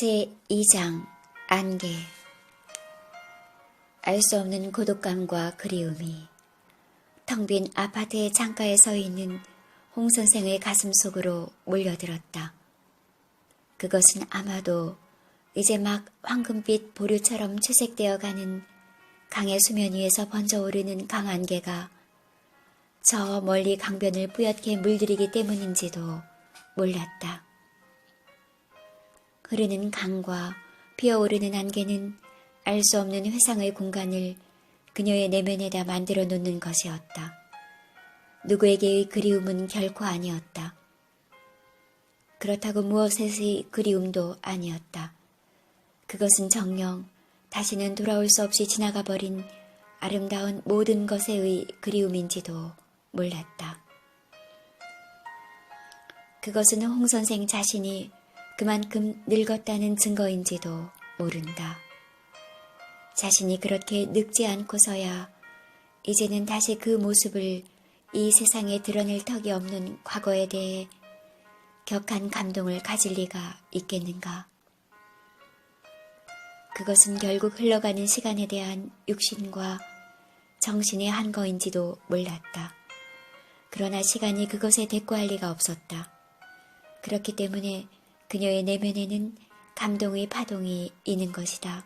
제2장 안개. 알 수 없는 고독감과 그리움이 텅 빈 아파트의 창가에 서 있는 홍 선생의 가슴 속으로 몰려들었다. 그것은 아마도 이제 막 황금빛 보류처럼 채색되어 가는 강의 수면 위에서 번져오르는 강안개가 저 멀리 강변을 뿌옇게 물들이기 때문인지도 몰랐다. 흐르는 강과 피어오르는 안개는 알 수 없는 회상의 공간을 그녀의 내면에다 만들어 놓는 것이었다. 누구에게의 그리움은 결코 아니었다. 그렇다고 무엇에서의 그리움도 아니었다. 그것은 정녕 다시는 돌아올 수 없이 지나가 버린 아름다운 모든 것에의 그리움인지도 몰랐다. 그것은 홍 선생 자신이 그만큼 늙었다는 증거인지도 모른다. 자신이 그렇게 늙지 않고서야 이제는 다시 그 모습을 이 세상에 드러낼 턱이 없는 과거에 대해 격한 감동을 가질 리가 있겠는가. 그것은 결국 흘러가는 시간에 대한 육신과 정신의 한거인지도 몰랐다. 그러나 시간이 그것에 대꾸할 리가 없었다. 그렇기 때문에 그녀의 내면에는 감동의 파동이 있는 것이다.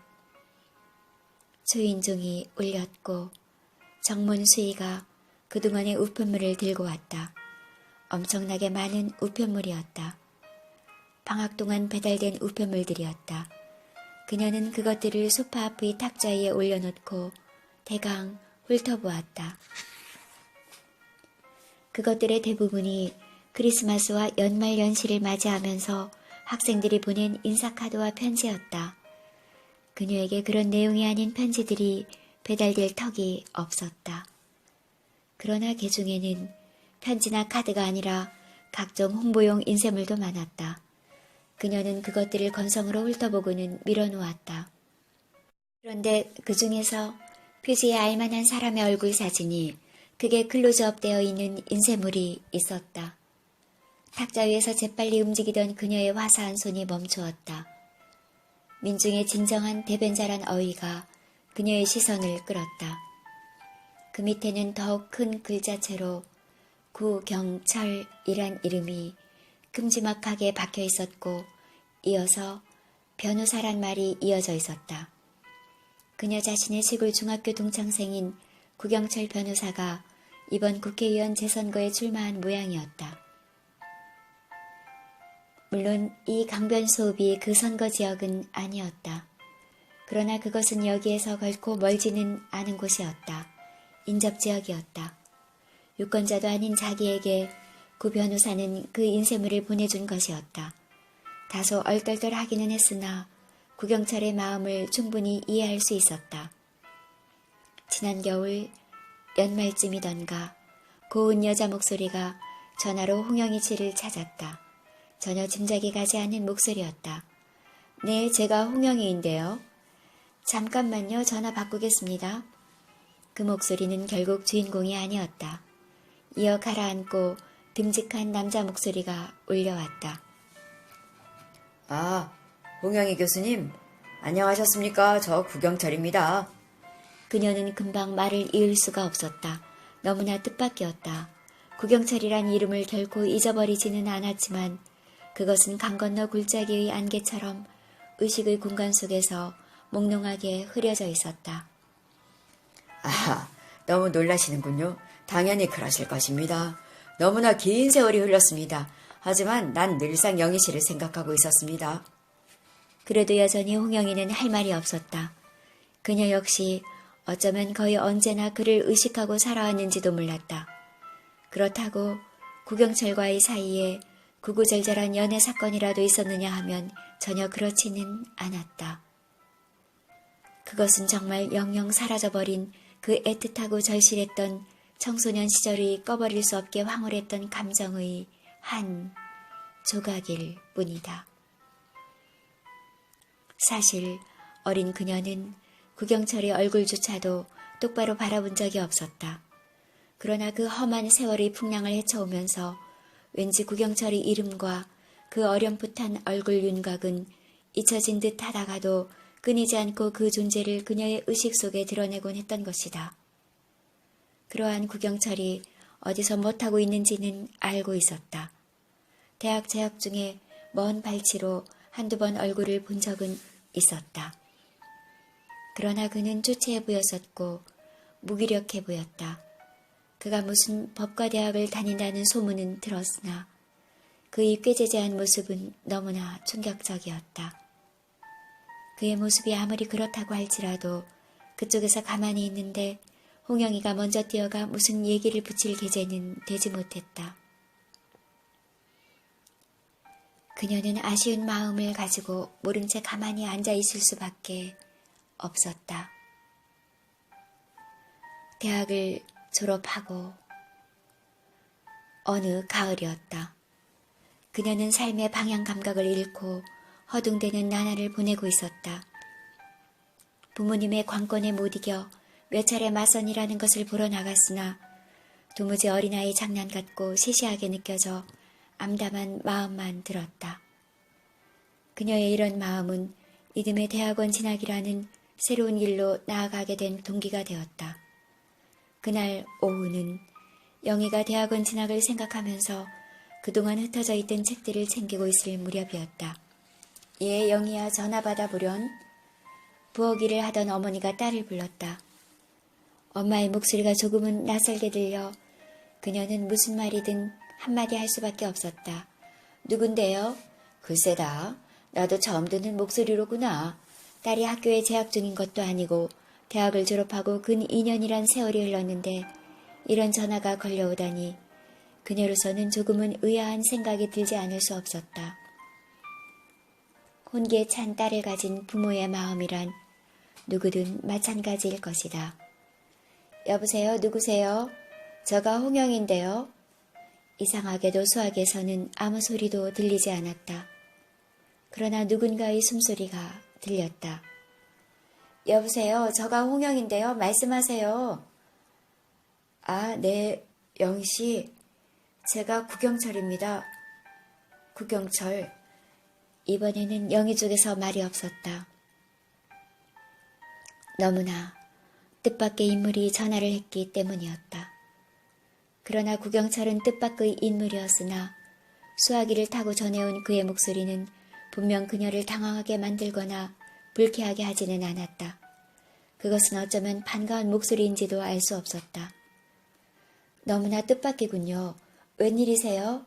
초인종이 울렸고 정문수의가 그동안의 우편물을 들고 왔다. 엄청나게 많은 우편물이었다. 방학 동안 배달된 우편물들이었다. 그녀는 그것들을 소파 앞의 탁자 위에 올려놓고 대강 훑어보았다. 그것들의 대부분이 크리스마스와 연말연시를 맞이하면서 학생들이 보낸 인사카드와 편지였다. 그녀에게 그런 내용이 아닌 편지들이 배달될 턱이 없었다. 그러나 그 중에는 편지나 카드가 아니라 각종 홍보용 인쇄물도 많았다. 그녀는 그것들을 건성으로 훑어보고는 밀어놓았다. 그런데 그 중에서 표지에 알만한 사람의 얼굴 사진이 크게 클로즈업 되어 있는 인쇄물이 있었다. 탁자 위에서 재빨리 움직이던 그녀의 화사한 손이 멈추었다. 민중의 진정한 대변자란 어휘가 그녀의 시선을 끌었다. 그 밑에는 더욱 큰 글자체로 구경철이란 이름이 큼지막하게 박혀 있었고 이어서 변호사란 말이 이어져 있었다. 그녀 자신의 시골 중학교 동창생인 구경철 변호사가 이번 국회의원 재선거에 출마한 모양이었다. 물론 이 강변 소읍이 그 선거 지역은 아니었다. 그러나 그것은 여기에서 결코 멀지는 않은 곳이었다. 인접지역이었다. 유권자도 아닌 자기에게 구 변호사는 그 인쇄물을 보내준 것이었다. 다소 얼떨떨하기는 했으나 구경철의 마음을 충분히 이해할 수 있었다. 지난 겨울 연말쯤이던가 고운 여자 목소리가 전화로 홍영희 씨를 찾았다. 전혀 짐작이 가지 않는 목소리였다. 네, 제가 홍영희인데요. 잠깐만요. 전화 바꾸겠습니다. 그 목소리는 결국 주인공이 아니었다. 이어 가라앉고 듬직한 남자 목소리가 울려왔다. 아, 홍영희 교수님, 안녕하셨습니까? 저 구경철입니다. 그녀는 금방 말을 이을 수가 없었다. 너무나 뜻밖이었다. 구경철이란 이름을 결코 잊어버리지는 않았지만 그것은 강 건너 굴짜기의 안개처럼 의식의 공간 속에서 몽롱하게 흐려져 있었다. 아, 너무 놀라시는군요. 당연히 그러실 것입니다. 너무나 긴 세월이 흘렀습니다. 하지만 난 늘상 영희 씨를 생각하고 있었습니다. 그래도 여전히 홍영희는 할 말이 없었다. 그녀 역시 어쩌면 거의 언제나 그를 의식하고 살아왔는지도 몰랐다. 그렇다고 구경철과의 사이에 구구절절한 연애 사건이라도 있었느냐 하면 전혀 그렇지는 않았다. 그것은 정말 영영 사라져버린 그 애틋하고 절실했던 청소년 시절이 꺼버릴 수 없게 황홀했던 감정의 한 조각일 뿐이다. 사실 어린 그녀는 구경철의 얼굴조차도 똑바로 바라본 적이 없었다. 그러나 그 험한 세월의 풍랑을 헤쳐오면서 왠지 구경철의 이름과 그 어렴풋한 얼굴 윤곽은 잊혀진 듯 하다가도 끊이지 않고 그 존재를 그녀의 의식 속에 드러내곤 했던 것이다. 그러한 구경철이 어디서 못하고 있는지는 알고 있었다. 대학 재학 중에 먼 발치로 한두 번 얼굴을 본 적은 있었다. 그러나 그는 초췌해 보였었고 무기력해 보였다. 그가 무슨 법과대학을 다닌다는 소문은 들었으나 그의 꾀죄죄한 모습은 너무나 충격적이었다. 그의 모습이 아무리 그렇다고 할지라도 그쪽에서 가만히 있는데 홍영이가 먼저 뛰어가 무슨 얘기를 붙일 계제는 되지 못했다. 그녀는 아쉬운 마음을 가지고 모른 채 가만히 앉아 있을 수밖에 없었다. 대학을 졸업하고 어느 가을이었다. 그녀는 삶의 방향 감각을 잃고 허둥대는 나날을 보내고 있었다. 부모님의 관건에 못 이겨 몇 차례 맞선이라는 것을 보러 나갔으나 도무지 어린아이 장난 같고 시시하게 느껴져 암담한 마음만 들었다. 그녀의 이런 마음은 이듬해 대학원 진학이라는 새로운 길로 나아가게 된 동기가 되었다. 그날 오후는 영희가 대학원 진학을 생각하면서 그동안 흩어져 있던 책들을 챙기고 있을 무렵이었다. 예, 영희야, 전화 받아보련. 부엌일을 하던 어머니가 딸을 불렀다. 엄마의 목소리가 조금은 낯설게 들려 그녀는 무슨 말이든 한마디 할 수밖에 없었다. 누군데요? 글쎄다. 나도 처음 듣는 목소리로구나. 딸이 학교에 재학 중인 것도 아니고 대학을 졸업하고 근 2년이란 세월이 흘렀는데 이런 전화가 걸려오다니 그녀로서는 조금은 의아한 생각이 들지 않을 수 없었다. 혼기에 찬 딸을 가진 부모의 마음이란 누구든 마찬가지일 것이다. 여보세요? 누구세요? 저가 홍영인데요. 이상하게도 수학에서는 아무 소리도 들리지 않았다. 그러나 누군가의 숨소리가 들렸다. 여보세요? 저가 홍영인데요. 말씀하세요. 아, 네, 영희씨. 제가 구경철입니다. 구경철. 이번에는 영희 쪽에서 말이 없었다. 너무나 뜻밖의 인물이 전화를 했기 때문이었다. 그러나 구경철은 뜻밖의 인물이었으나 수화기를 타고 전해온 그의 목소리는 분명 그녀를 당황하게 만들거나 불쾌하게 하지는 않았다. 그것은 어쩌면 반가운 목소리인지도 알 수 없었다. 너무나 뜻밖이군요. 웬일이세요?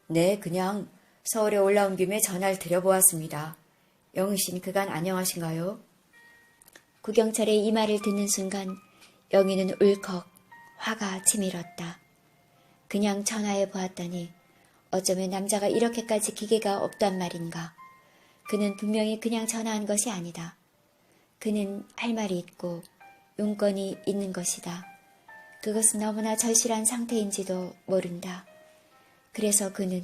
네, 그냥 서울에 올라온 김에 전화를 드려보았습니다. 영희씨는 그간 안녕하신가요? 구경철의 이 말을 듣는 순간 영희는 울컥 화가 치밀었다. 그냥 전화해 보았더니 어쩌면 남자가 이렇게까지 기계가 없단 말인가. 그는 분명히 그냥 전화한 것이 아니다. 그는 할 말이 있고 용건이 있는 것이다. 그것은 너무나 절실한 상태인지도 모른다. 그래서 그는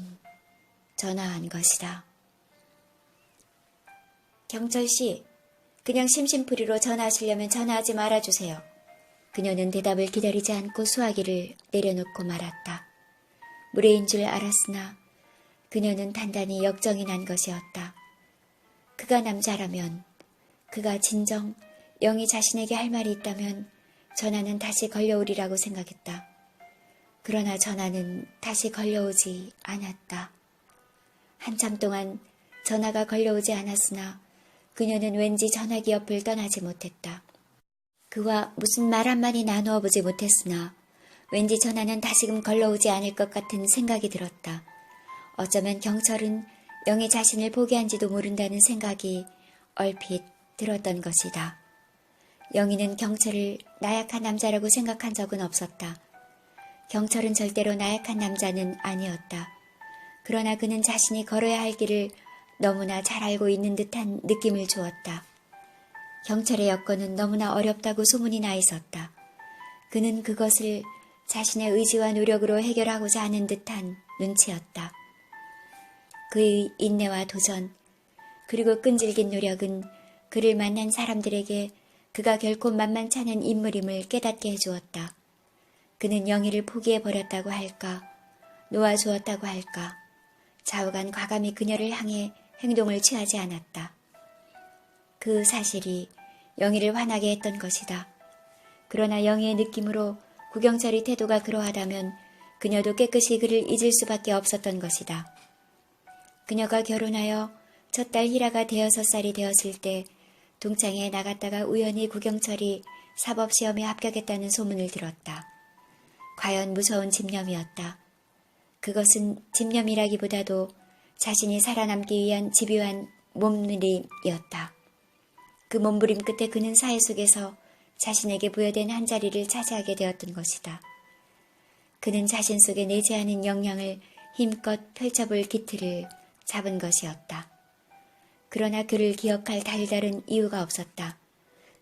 전화한 것이다. 경철씨, 그냥 심심풀이로 전화하시려면 전화하지 말아주세요. 그녀는 대답을 기다리지 않고 수화기를 내려놓고 말았다. 무례인 줄 알았으나 그녀는 단단히 역정이 난 것이었다. 그가 남자라면, 그가 진정 영희 자신에게 할 말이 있다면 전화는 다시 걸려오리라고 생각했다. 그러나 전화는 다시 걸려오지 않았다. 한참 동안 전화가 걸려오지 않았으나 그녀는 왠지 전화기 옆을 떠나지 못했다. 그와 무슨 말 한마디 나누어 보지 못했으나 왠지 전화는 다시금 걸러오지 않을 것 같은 생각이 들었다. 어쩌면 경철은 영희 자신을 포기한지도 모른다는 생각이 얼핏 들었던 것이다. 영희는 경철을 나약한 남자라고 생각한 적은 없었다. 경철은 절대로 나약한 남자는 아니었다. 그러나 그는 자신이 걸어야 할 길을 너무나 잘 알고 있는 듯한 느낌을 주었다. 경철의 여건은 너무나 어렵다고 소문이 나 있었다. 그는 그것을 자신의 의지와 노력으로 해결하고자 하는 듯한 눈치였다. 그의 인내와 도전, 그리고 끈질긴 노력은 그를 만난 사람들에게 그가 결코 만만치 않은 인물임을 깨닫게 해주었다. 그는 영희를 포기해버렸다고 할까, 놓아주었다고 할까, 좌우간 과감히 그녀를 향해 행동을 취하지 않았다. 그 사실이 영희를 화나게 했던 것이다. 그러나 영희의 느낌으로 구경철의 태도가 그러하다면 그녀도 깨끗이 그를 잊을 수밖에 없었던 것이다. 그녀가 결혼하여 첫 딸 희라가 6살이 되었을 때 동창회에 나갔다가 우연히 구경철이 사법시험에 합격했다는 소문을 들었다. 과연 무서운 집념이었다. 그것은 집념이라기보다도 자신이 살아남기 위한 집요한 몸부림이었다. 그 몸부림 끝에 그는 사회 속에서 자신에게 부여된 한 자리를 차지하게 되었던 것이다. 그는 자신 속에 내지 않은 역량을 힘껏 펼쳐볼 기틀을 잡은 것이었다. 그러나 그를 기억할 달다른 이유가 없었다.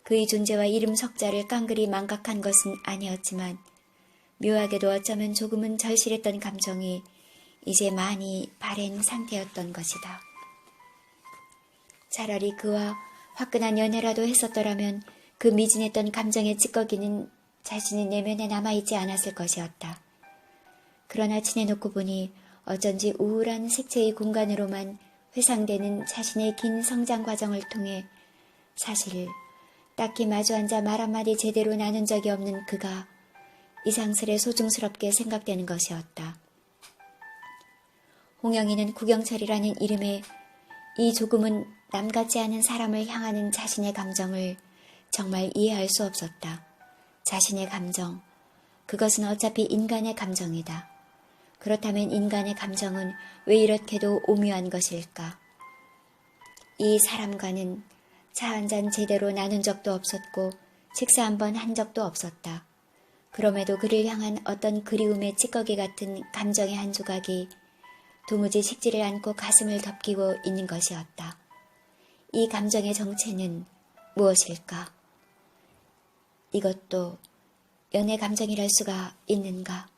그의 존재와 이름 석자를 깡그리 망각한 것은 아니었지만 묘하게도 어쩌면 조금은 절실했던 감정이 이제 많이 바랜 상태였던 것이다. 차라리 그와 화끈한 연애라도 했었더라면 그 미진했던 감정의 찌꺼기는 자신의 내면에 남아있지 않았을 것이었다. 그러나 지내놓고 보니 어쩐지 우울한 색채의 공간으로만 회상되는 자신의 긴 성장 과정을 통해 사실 딱히 마주 앉아 말 한마디 제대로 나눈 적이 없는 그가 이상스레 소중스럽게 생각되는 것이었다. 홍영이는 구경철이라는 이름에 이 조금은 남같지 않은 사람을 향하는 자신의 감정을 정말 이해할 수 없었다. 자신의 감정, 그것은 어차피 인간의 감정이다. 그렇다면 인간의 감정은 왜 이렇게도 오묘한 것일까? 이 사람과는 차 한 잔 제대로 나눈 적도 없었고 식사 한 번 한 적도 없었다. 그럼에도 그를 향한 어떤 그리움의 찌꺼기 같은 감정의 한 조각이 도무지 식지를 않고 가슴을 덮이고 있는 것이었다. 이 감정의 정체는 무엇일까? 이것도 연애 감정이랄 수가 있는가?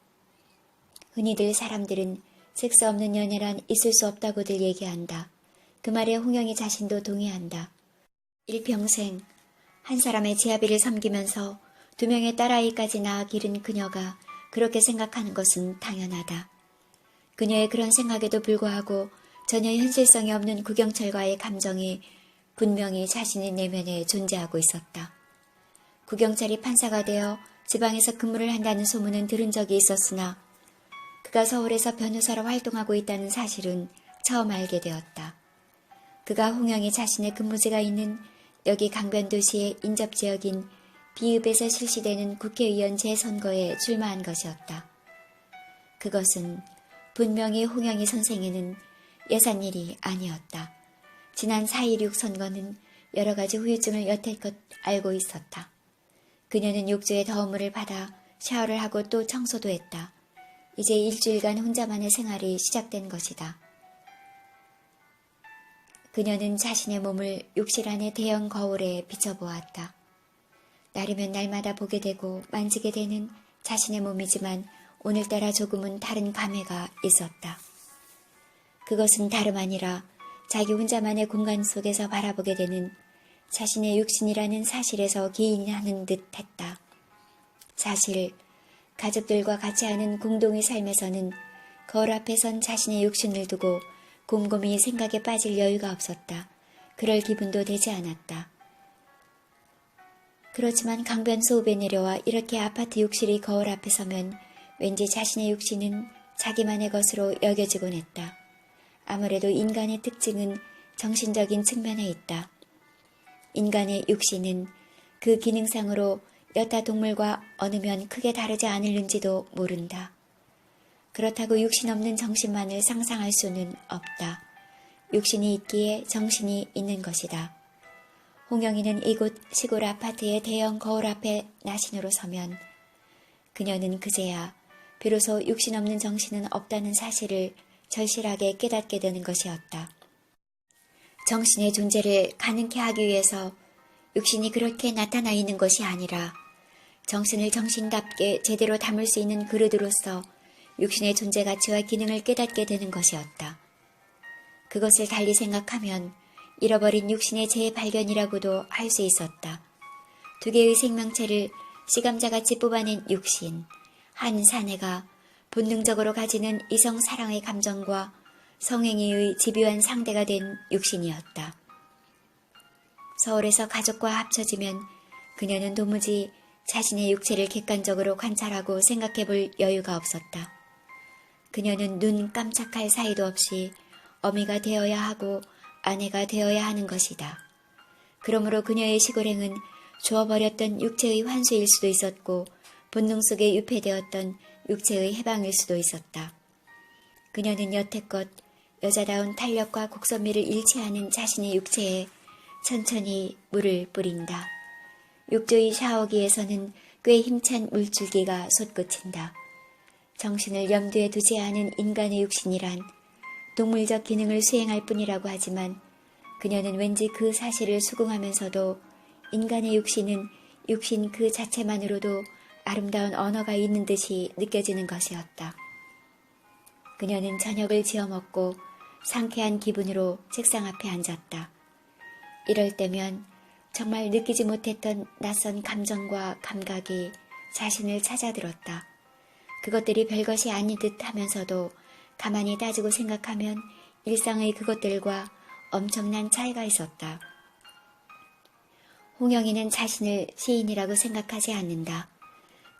흔히들 사람들은 섹스 없는 연애란 있을 수 없다고들 얘기한다. 그 말에 홍영이 자신도 동의한다. 일평생 한 사람의 지아비를 섬기면서 2명의 딸아이까지 낳아 기른 그녀가 그렇게 생각하는 것은 당연하다. 그녀의 그런 생각에도 불구하고 전혀 현실성이 없는 구경철과의 감정이 분명히 자신의 내면에 존재하고 있었다. 구경철이 판사가 되어 지방에서 근무를 한다는 소문은 들은 적이 있었으나 그가 서울에서 변호사로 활동하고 있다는 사실은 처음 알게 되었다. 그가 홍영이 자신의 근무지가 있는 여기 강변도시의 인접지역인 비읍에서 실시되는 국회의원 재선거에 출마한 것이었다. 그것은 분명히 홍영희 선생에는 예산일이 아니었다. 지난 4.16 선거는 여러 가지 후유증을 여태껏 알고 있었다. 그녀는 욕조에 더운 물을 받아 샤워를 하고 또 청소도 했다. 이제 일주일간 혼자만의 생활이 시작된 것이다. 그녀는 자신의 몸을 욕실 안의 대형 거울에 비춰보았다. 날이면 날마다 보게 되고 만지게 되는 자신의 몸이지만 오늘따라 조금은 다른 감회가 있었다. 그것은 다름 아니라 자기 혼자만의 공간 속에서 바라보게 되는 자신의 육신이라는 사실에서 기인하는 듯 했다. 사실 가족들과 같이 하는 공동의 삶에서는 거울 앞에 선 자신의 육신을 두고 곰곰이 생각에 빠질 여유가 없었다. 그럴 기분도 되지 않았다. 그렇지만 강변 소읍에 내려와 이렇게 아파트 욕실이 거울 앞에 서면 왠지 자신의 육신은 자기만의 것으로 여겨지곤 했다. 아무래도 인간의 특징은 정신적인 측면에 있다. 인간의 육신은 그 기능상으로 여타 동물과 어느 면 크게 다르지 않을는지도 모른다. 그렇다고 육신 없는 정신만을 상상할 수는 없다. 육신이 있기에 정신이 있는 것이다. 홍영이는 이곳 시골 아파트의 대형 거울 앞에 나신으로 서면 그녀는 그제야 비로소 육신 없는 정신은 없다는 사실을 절실하게 깨닫게 되는 것이었다. 정신의 존재를 가능케 하기 위해서 육신이 그렇게 나타나 있는 것이 아니라 정신을 정신답게 제대로 담을 수 있는 그릇으로서 육신의 존재 가치와 기능을 깨닫게 되는 것이었다. 그것을 달리 생각하면 잃어버린 육신의 재발견이라고도 할 수 있었다. 2개의 생명체를 시감자같이 뽑아낸 육신, 한 사내가 본능적으로 가지는 이성 사랑의 감정과 성행위의 집요한 상대가 된 육신이었다. 서울에서 가족과 합쳐지면 그녀는 도무지 자신의 육체를 객관적으로 관찰하고 생각해 볼 여유가 없었다. 그녀는 눈 깜짝할 사이도 없이 어미가 되어야 하고 아내가 되어야 하는 것이다. 그러므로 그녀의 시골행은 주어버렸던 육체의 환수일 수도 있었고 본능 속에 유폐되었던 육체의 해방일 수도 있었다. 그녀는 여태껏 여자다운 탄력과 곡선미를 잃지 않은 자신의 육체에 천천히 물을 뿌린다. 욕조의 샤워기에서는 꽤 힘찬 물줄기가 솟구친다. 정신을 염두에 두지 않은 인간의 육신이란 동물적 기능을 수행할 뿐이라고 하지만 그녀는 왠지 그 사실을 수긍하면서도 인간의 육신은 육신 그 자체만으로도 아름다운 언어가 있는 듯이 느껴지는 것이었다. 그녀는 저녁을 지어 먹고 상쾌한 기분으로 책상 앞에 앉았다. 이럴 때면 정말 느끼지 못했던 낯선 감정과 감각이 자신을 찾아들었다. 그것들이 별것이 아닌 듯 하면서도 가만히 따지고 생각하면 일상의 그것들과 엄청난 차이가 있었다. 홍영이는 자신을 시인이라고 생각하지 않는다.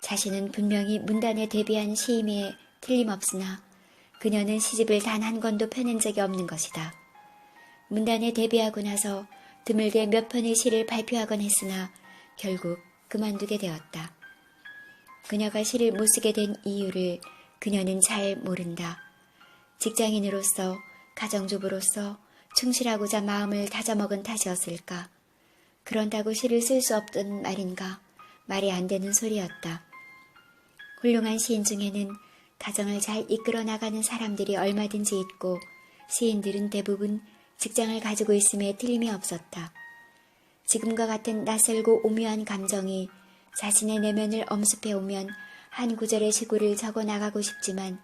자신은 분명히 문단에 데뷔한 시임에 틀림없으나 그녀는 시집을 단 한 권도 펴낸 적이 없는 것이다. 문단에 데뷔하고 나서 드물게 몇 편의 시를 발표하곤 했으나 결국 그만두게 되었다. 그녀가 시를 못 쓰게 된 이유를 그녀는 잘 모른다. 직장인으로서 가정주부로서 충실하고자 마음을 다져먹은 탓이었을까? 그런다고 시를 쓸 수 없던 말인가? 말이 안 되는 소리였다. 훌륭한 시인 중에는 가정을 잘 이끌어 나가는 사람들이 얼마든지 있고 시인들은 대부분 직장을 가지고 있음에 틀림이 없었다. 지금과 같은 낯설고 오묘한 감정이 자신의 내면을 엄습해 오면 한 구절의 시구를 적어 나가고 싶지만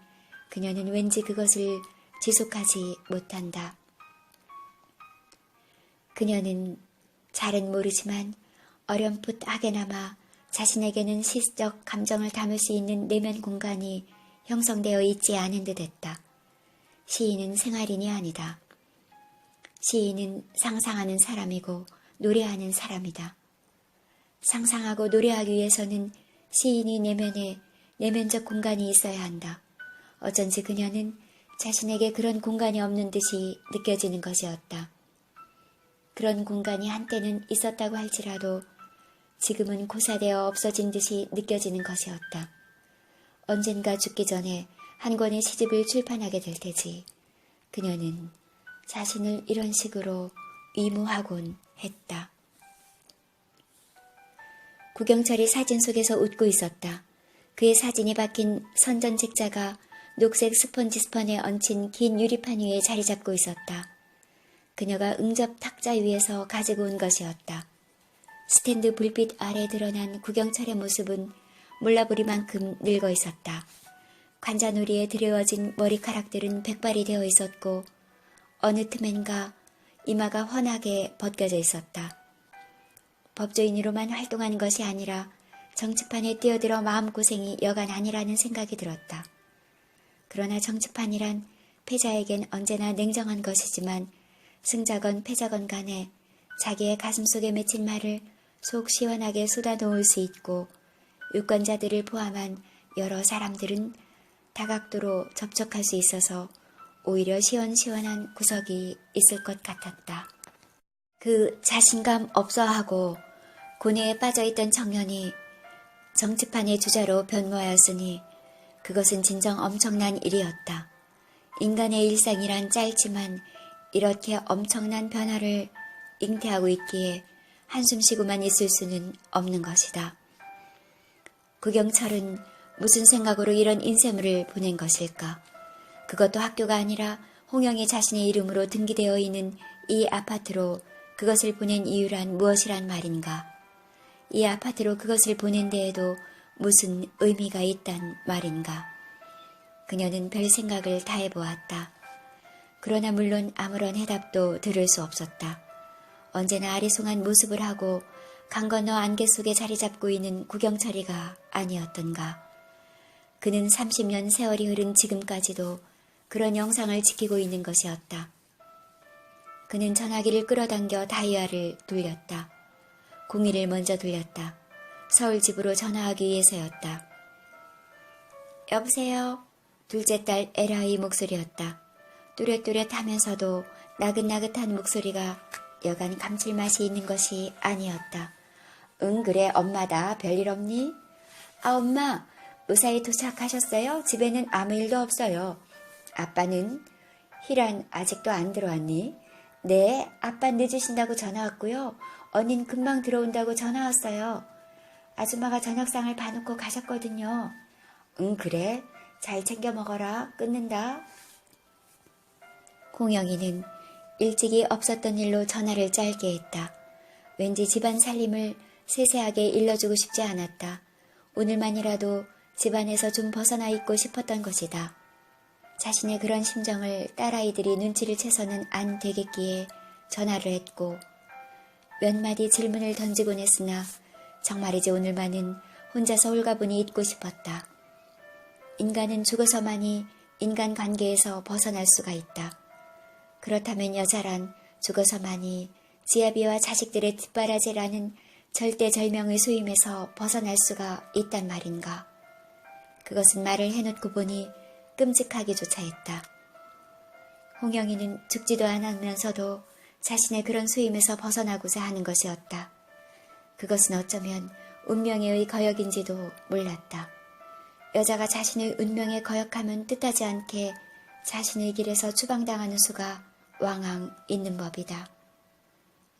그녀는 왠지 그것을 지속하지 못한다. 그녀는 잘은 모르지만 어렴풋하게나마 자신에게는 시적 감정을 담을 수 있는 내면 공간이 형성되어 있지 않은 듯 했다. 시인은 생활인이 아니다. 시인은 상상하는 사람이고 노래하는 사람이다. 상상하고 노래하기 위해서는 시인이 내면에 내면적 공간이 있어야 한다. 어쩐지 그녀는 자신에게 그런 공간이 없는 듯이 느껴지는 것이었다. 그런 공간이 한때는 있었다고 할지라도 지금은 고사되어 없어진 듯이 느껴지는 것이었다. 언젠가 죽기 전에 한 권의 시집을 출판하게 될 테지. 그녀는 자신을 이런 식으로 위무하곤 했다. 구경철이 사진 속에서 웃고 있었다. 그의 사진이 박힌 선전 책자가 녹색 스펀지 스펀에 얹힌 긴 유리판 위에 자리 잡고 있었다. 그녀가 응접 탁자 위에서 가지고 온 것이었다. 스탠드 불빛 아래 드러난 구경철의 모습은 몰라부리만큼 늙어 있었다. 관자놀이에 드레워진 머리카락들은 백발이 되어 있었고 어느 틈엔가 이마가 훤하게 벗겨져 있었다. 법조인으로만 활동한 것이 아니라 정치판에 뛰어들어 마음고생이 여간 아니라는 생각이 들었다. 그러나 정치판이란 패자에겐 언제나 냉정한 것이지만 승자건 패자건 간에 자기의 가슴속에 맺힌 말을 속 시원하게 쏟아놓을 수 있고 유권자들을 포함한 여러 사람들은 다각도로 접촉할 수 있어서 오히려 시원시원한 구석이 있을 것 같았다. 그 자신감 없어하고 고뇌에 빠져있던 청년이 정치판의 주자로 변모하였으니 그것은 진정 엄청난 일이었다. 인간의 일상이란 짧지만 이렇게 엄청난 변화를 잉태하고 있기에 한숨 쉬고만 있을 수는 없는 것이다. 구경철은 무슨 생각으로 이런 인쇄물을 보낸 것일까? 그것도 학교가 아니라 홍영이 자신의 이름으로 등기되어 있는 이 아파트로 그것을 보낸 이유란 무엇이란 말인가? 이 아파트로 그것을 보낸 데에도 무슨 의미가 있단 말인가? 그녀는 별 생각을 다 해보았다. 그러나 물론 아무런 해답도 들을 수 없었다. 언제나 아리송한 모습을 하고 강 건너 안개 속에 자리 잡고 있는 구경철이가 아니었던가. 그는 30년 세월이 흐른 지금까지도 그런 영상을 지키고 있는 것이었다. 그는 전화기를 끌어당겨 다이얼을 돌렸다. 02를 먼저 돌렸다. 서울 집으로 전화하기 위해서였다. 여보세요? 둘째 딸 에라의 목소리였다. 또렷또렷하면서도 나긋나긋한 목소리가 여간 감칠맛이 있는 것이 아니었다. 응, 그래, 엄마다. 별일 없니? 아, 엄마, 무사히 도착하셨어요? 집에는 아무 일도 없어요. 아빠는? 희란 아직도 안 들어왔니? 네, 아빠 늦으신다고 전화 왔고요. 언닌 금방 들어온다고 전화 왔어요. 아줌마가 저녁상을 봐놓고 가셨거든요. 응, 그래. 잘 챙겨 먹어라. 끊는다. 홍영이는 일찍이 없었던 일로 전화를 짧게 했다. 왠지 집안 살림을 세세하게 일러주고 싶지 않았다. 오늘만이라도 집안에서 좀 벗어나 있고 싶었던 것이다. 자신의 그런 심정을 딸아이들이 눈치를 채서는 안 되겠기에 전화를 했고 몇 마디 질문을 던지곤 했으나 정말이지 오늘만은 혼자서 홀가분히 있고 싶었다. 인간은 죽어서만이 인간관계에서 벗어날 수가 있다. 그렇다면 여자란 죽어서만이 지아비와 자식들의 뒷바라지라는 절대절명의 수임에서 벗어날 수가 있단 말인가. 그것은 말을 해놓고 보니 끔찍하기조차 했다. 홍영이는 죽지도 않으면서도 자신의 그런 수임에서 벗어나고자 하는 것이었다. 그것은 어쩌면 운명의 거역인지도 몰랐다. 여자가 자신의 운명에 거역하면 뜻하지 않게 자신의 길에서 추방당하는 수가 왕왕 있는 법이다.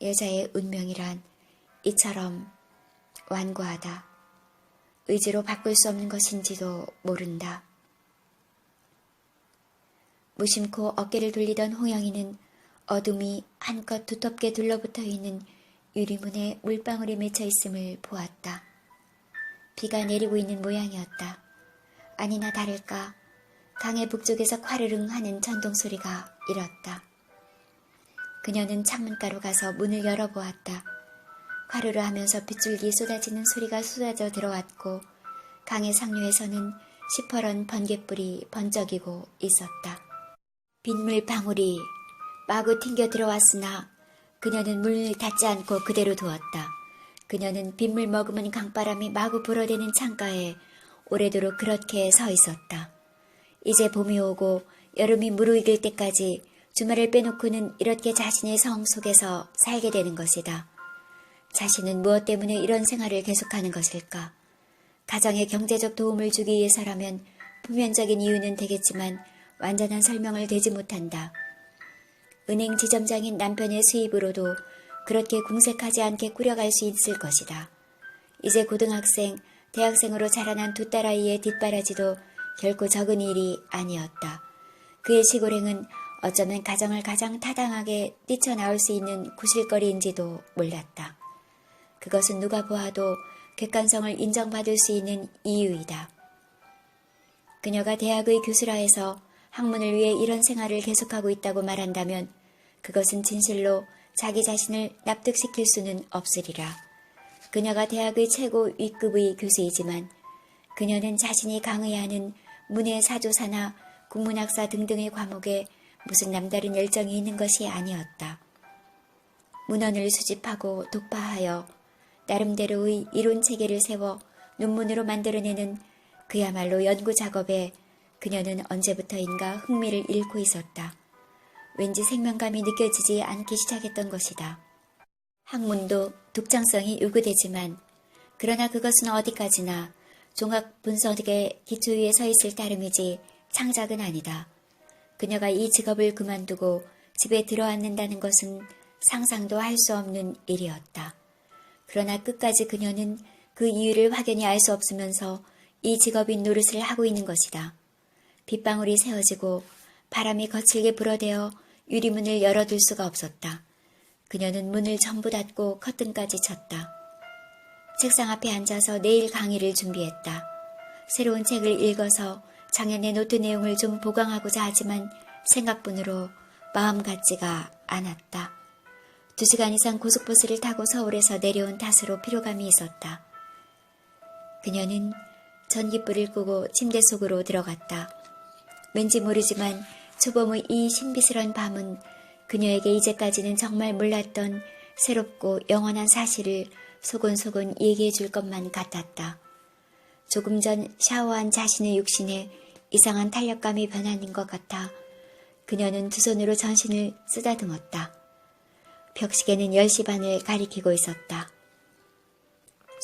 여자의 운명이란 이처럼 완고하다. 의지로 바꿀 수 없는 것인지도 모른다. 무심코 어깨를 돌리던 홍영이는 어둠이 한껏 두텁게 둘러붙어 있는 유리문에 물방울이 맺혀 있음을 보았다. 비가 내리고 있는 모양이었다. 아니나 다를까 강의 북쪽에서 콰르릉 하는 전동소리가 일었다. 그녀는 창문가로 가서 문을 열어보았다. 콰르르 하면서 빗줄기 쏟아지는 소리가 쏟아져 들어왔고 강의 상류에서는 시퍼런 번갯불이 번쩍이고 있었다. 빗물 방울이 마구 튕겨 들어왔으나 그녀는 문을 닫지 않고 그대로 두었다. 그녀는 빗물 머금은 강바람이 마구 불어대는 창가에 오래도록 그렇게 서 있었다. 이제 봄이 오고 여름이 무르익을 때까지 주말을 빼놓고는 이렇게 자신의 성 속에서 살게 되는 것이다. 자신은 무엇 때문에 이런 생활을 계속하는 것일까? 가정에 경제적 도움을 주기 위해서라면 표면적인 이유는 되겠지만 완전한 설명을 대지 못한다. 은행 지점장인 남편의 수입으로도 그렇게 궁색하지 않게 꾸려갈 수 있을 것이다. 이제 고등학생, 대학생으로 자라난 두 딸아이의 뒷바라지도 결코 적은 일이 아니었다. 그의 시골행은 어쩌면 가정을 가장 타당하게 뛰쳐나올 수 있는 구실거리인지도 몰랐다. 그것은 누가 보아도 객관성을 인정받을 수 있는 이유이다. 그녀가 대학의 교수라 해서 학문을 위해 이런 생활을 계속하고 있다고 말한다면 그것은 진실로 자기 자신을 납득시킬 수는 없으리라. 그녀가 대학의 최고 위급의 교수이지만 그녀는 자신이 강의하는 문해사조사나 국문학사 등등의 과목에 무슨 남다른 열정이 있는 것이 아니었다. 문헌을 수집하고 독파하여 나름대로의 이론체계를 세워 논문으로 만들어내는 그야말로 연구작업에 그녀는 언제부터인가 흥미를 잃고 있었다. 왠지 생명감이 느껴지지 않기 시작했던 것이다. 학문도 독창성이 요구되지만 그러나 그것은 어디까지나 종합분석의 기초 위에 서 있을 따름이지 창작은 아니다. 그녀가 이 직업을 그만두고 집에 들어앉는다는 것은 상상도 할 수 없는 일이었다. 그러나 끝까지 그녀는 그 이유를 확연히 알 수 없으면서 이 직업인 노릇을 하고 있는 것이다. 빗방울이 세워지고 바람이 거칠게 불어대어 유리문을 열어둘 수가 없었다. 그녀는 문을 전부 닫고 커튼까지 쳤다. 책상 앞에 앉아서 내일 강의를 준비했다. 새로운 책을 읽어서 작년에 노트 내용을 좀 보강하고자 하지만 생각뿐으로 마음 같지가 않았다. 2시간 이상 고속버스를 타고 서울에서 내려온 탓으로 피로감이 있었다. 그녀는 전깃불을 끄고 침대 속으로 들어갔다. 왠지 모르지만 초봄의 이 신비스런 밤은 그녀에게 이제까지는 정말 몰랐던 새롭고 영원한 사실을 소곤소곤 얘기해 줄 것만 같았다. 조금 전 샤워한 자신의 육신에 이상한 탄력감이 변하는 것 같아 그녀는 두 손으로 전신을 쓰다듬었다. 벽시계는 10시 반을 가리키고 있었다.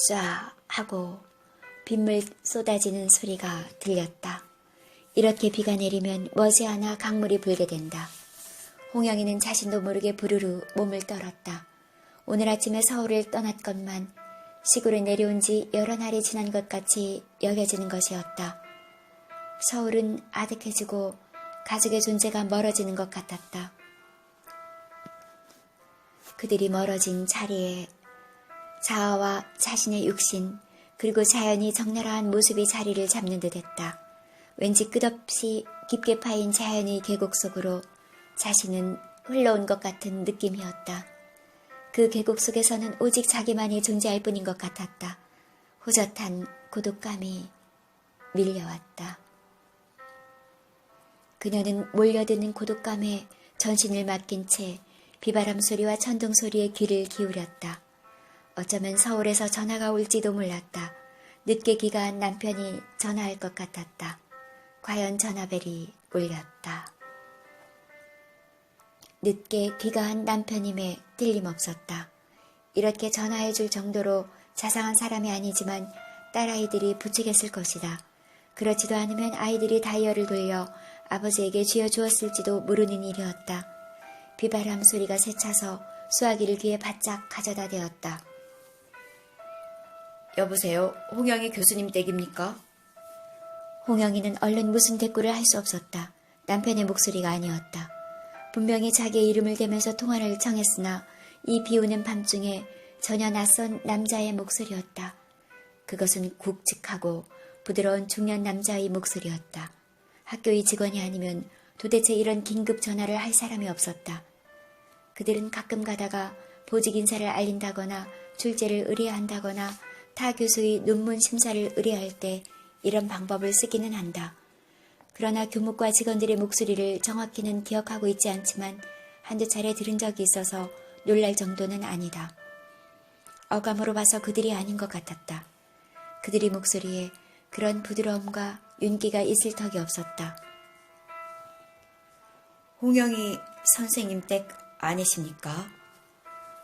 쏴 하고 빗물 쏟아지는 소리가 들렸다. 이렇게 비가 내리면 머지않아 강물이 불게 된다. 홍영이는 자신도 모르게 부르르 몸을 떨었다. 오늘 아침에 서울을 떠났건만 시골에 내려온 지 여러 날이 지난 것 같이 여겨지는 것이었다. 서울은 아득해지고 가족의 존재가 멀어지는 것 같았다. 그들이 멀어진 자리에 자아와 자신의 육신 그리고 자연이 적나라한 모습이 자리를 잡는 듯했다. 왠지 끝없이 깊게 파인 자연의 계곡 속으로 자신은 흘러온 것 같은 느낌이었다. 그 계곡 속에서는 오직 자기만이 존재할 뿐인 것 같았다. 호젓한 고독감이 밀려왔다. 그녀는 몰려드는 고독감에 전신을 맡긴 채 비바람 소리와 천둥 소리에 귀를 기울였다. 어쩌면 서울에서 전화가 올지도 몰랐다. 늦게 귀가한 남편이 전화할 것 같았다. 과연 전화벨이 울렸다. 늦게 귀가한 남편임에 틀림없었다. 이렇게 전화해줄 정도로 자상한 사람이 아니지만 딸아이들이 부추겼을 것이다. 그렇지도 않으면 아이들이 다이얼을 돌려 아버지에게 쥐어주었을지도 모르는 일이었다. 비바람 소리가 세차서 수화기를 귀에 바짝 가져다 대었다. 여보세요? 홍영희 교수님 댁입니까? 홍영이는 얼른 무슨 대꾸를 할 수 없었다. 남편의 목소리가 아니었다. 분명히 자기의 이름을 대면서 통화를 청했으나 이 비오는 밤중에 전혀 낯선 남자의 목소리였다. 그것은 굵직하고 부드러운 중년 남자의 목소리였다. 학교의 직원이 아니면 도대체 이런 긴급 전화를 할 사람이 없었다. 그들은 가끔 가다가 보직 인사를 알린다거나 출제를 의뢰한다거나 타 교수의 논문 심사를 의뢰할 때 이런 방법을 쓰기는 한다. 그러나 교목과 직원들의 목소리를 정확히는 기억하고 있지 않지만 한두 차례 들은 적이 있어서 놀랄 정도는 아니다. 어감으로 봐서 그들이 아닌 것 같았다. 그들의 목소리에 그런 부드러움과 윤기가 있을 턱이 없었다. 홍영희 선생님 댁 아니십니까?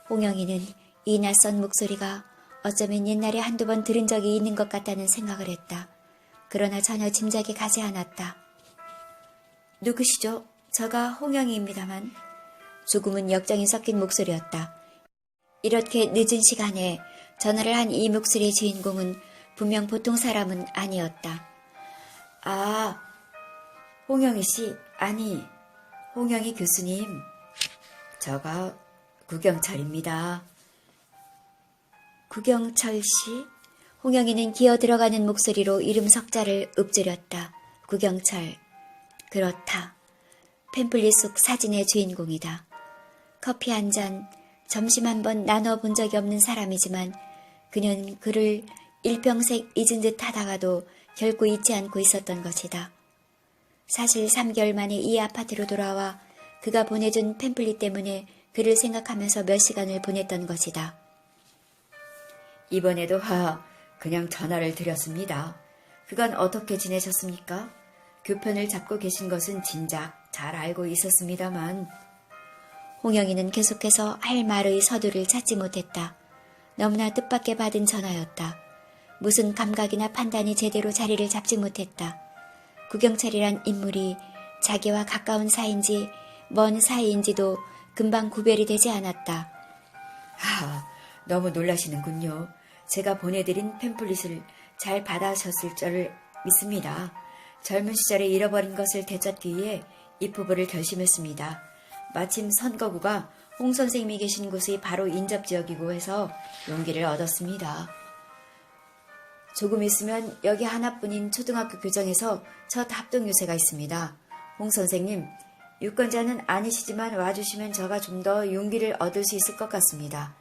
홍영이는 이 낯선 목소리가 어쩌면 옛날에 한두 번 들은 적이 있는 것 같다는 생각을 했다. 그러나 전혀 짐작이 가지 않았다. 누구시죠? 저가 홍영희입니다만. 조금은 역정이 섞인 목소리였다. 이렇게 늦은 시간에 전화를 한 이 목소리의 주인공은 분명 보통 사람은 아니었다. 아, 홍영희 씨, 아니, 홍영희 교수님. 저가 구경철입니다. 구경철 씨? 홍영이는 기어 들어가는 목소리로 이름 석자를 읊조렸다. 구경철. 그렇다. 팸플릿 속 사진의 주인공이다. 커피 한 잔, 점심 한 번 나눠본 적이 없는 사람이지만 그는 그를 일평생 잊은 듯 하다가도 결코 잊지 않고 있었던 것이다. 사실 3개월 만에 이 아파트로 돌아와 그가 보내준 팸플릿 때문에 그를 생각하면서 몇 시간을 보냈던 것이다. 이번에도 그냥 전화를 드렸습니다. 그간 어떻게 지내셨습니까? 교편을 잡고 계신 것은 진작 잘 알고 있었습니다만. 홍영이는 계속해서 할 말의 서두를 찾지 못했다. 너무나 뜻밖의 받은 전화였다. 무슨 감각이나 판단이 제대로 자리를 잡지 못했다. 구경철이란 인물이 자기와 가까운 사이인지 먼 사이인지도 금방 구별이 되지 않았다. 너무 놀라시는군요. 제가 보내드린 팸플릿을 잘 받아셨을 줄 믿습니다. 젊은 시절에 잃어버린 것을 되찾기 위해 이 포부를 결심했습니다. 마침 선거구가 홍 선생님이 계신 곳이 바로 인접지역이고 해서 용기를 얻었습니다. 조금 있으면 여기 하나뿐인 초등학교 교정에서 첫 합동 유세가 있습니다. 홍 선생님, 유권자는 아니시지만 와주시면 저가 좀 더 용기를 얻을 수 있을 것 같습니다.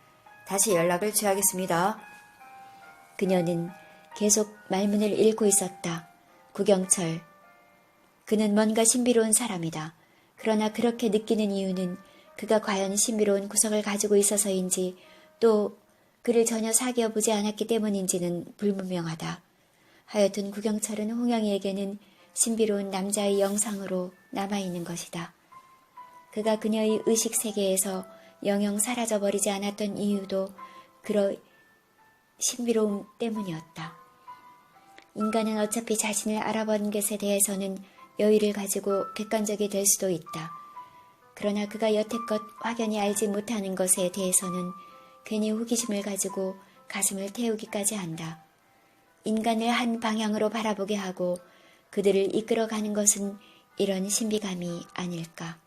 다시 연락을 취하겠습니다. 그녀는 계속 말문을 잃고 있었다. 구경철. 그는 뭔가 신비로운 사람이다. 그러나 그렇게 느끼는 이유는 그가 과연 신비로운 구석을 가지고 있어서인지 또 그를 전혀 사귀어 보지 않았기 때문인지는 불분명하다. 하여튼 구경철은 홍영이에게는 신비로운 남자의 영상으로 남아있는 것이다. 그가 그녀의 의식 세계에서 영영 사라져버리지 않았던 이유도 그런 신비로움 때문이었다. 인간은 어차피 자신을 알아본 것에 대해서는 여유를 가지고 객관적이 될 수도 있다. 그러나 그가 여태껏 확연히 알지 못하는 것에 대해서는 괜히 호기심을 가지고 가슴을 태우기까지 한다. 인간을 한 방향으로 바라보게 하고 그들을 이끌어가는 것은 이런 신비감이 아닐까.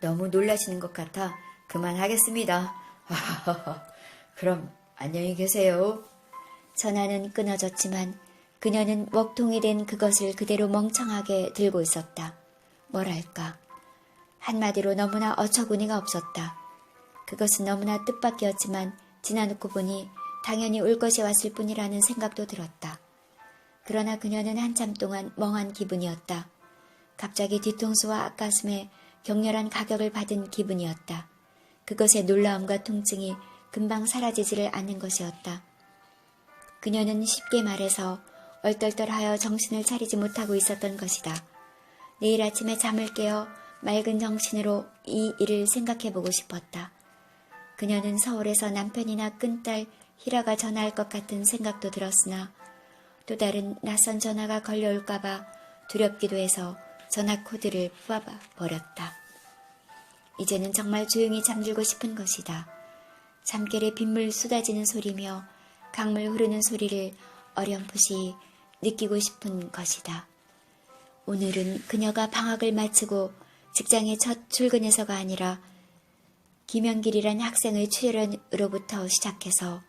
너무 놀라시는 것 같아 그만하겠습니다. 그럼 안녕히 계세요. 전화는 끊어졌지만 그녀는 먹통이 된 그것을 그대로 멍청하게 들고 있었다. 뭐랄까. 한마디로 너무나 어처구니가 없었다. 그것은 너무나 뜻밖이었지만 지나놓고 보니 당연히 올 것이 왔을 뿐이라는 생각도 들었다. 그러나 그녀는 한참 동안 멍한 기분이었다. 갑자기 뒤통수와 앞가슴에 격렬한 가격을 받은 기분이었다. 그것의 놀라움과 통증이 금방 사라지지를 않는 것이었다. 그녀는 쉽게 말해서 얼떨떨하여 정신을 차리지 못하고 있었던 것이다. 내일 아침에 잠을 깨어 맑은 정신으로 이 일을 생각해보고 싶었다. 그녀는 서울에서 남편이나 끈딸 희라가 전화할 것 같은 생각도 들었으나 또 다른 낯선 전화가 걸려올까봐 두렵기도 해서 전화 코드를 뽑아버렸다. 이제는 정말 조용히 잠들고 싶은 것이다. 잠결에 빗물 쏟아지는 소리며 강물 흐르는 소리를 어렴풋이 느끼고 싶은 것이다. 오늘은 그녀가 방학을 마치고 직장에 첫 출근해서가 아니라 김영길이란 학생의 출연으로부터 시작해서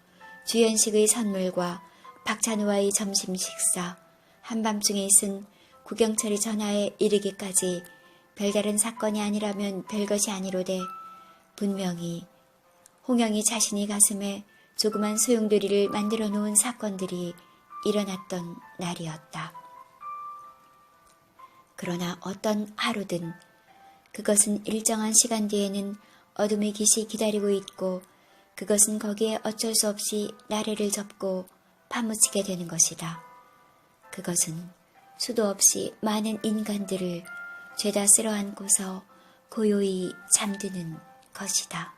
주연식의 선물과 박찬호와의 점심 식사, 한밤중에 있은 구경철이 전화에 이르기까지 별다른 사건이 아니라면 별것이 아니로되 분명히 홍영이 자신이 가슴에 조그만 소용돌이를 만들어 놓은 사건들이 일어났던 날이었다. 그러나 어떤 하루든 그것은 일정한 시간 뒤에는 어둠의 빛이 기다리고 있고 그것은 거기에 어쩔 수 없이 나래를 접고 파묻히게 되는 것이다. 그것은 수도 없이 많은 인간들을 죄다 쓸어안고서 고요히 잠드는 것이다.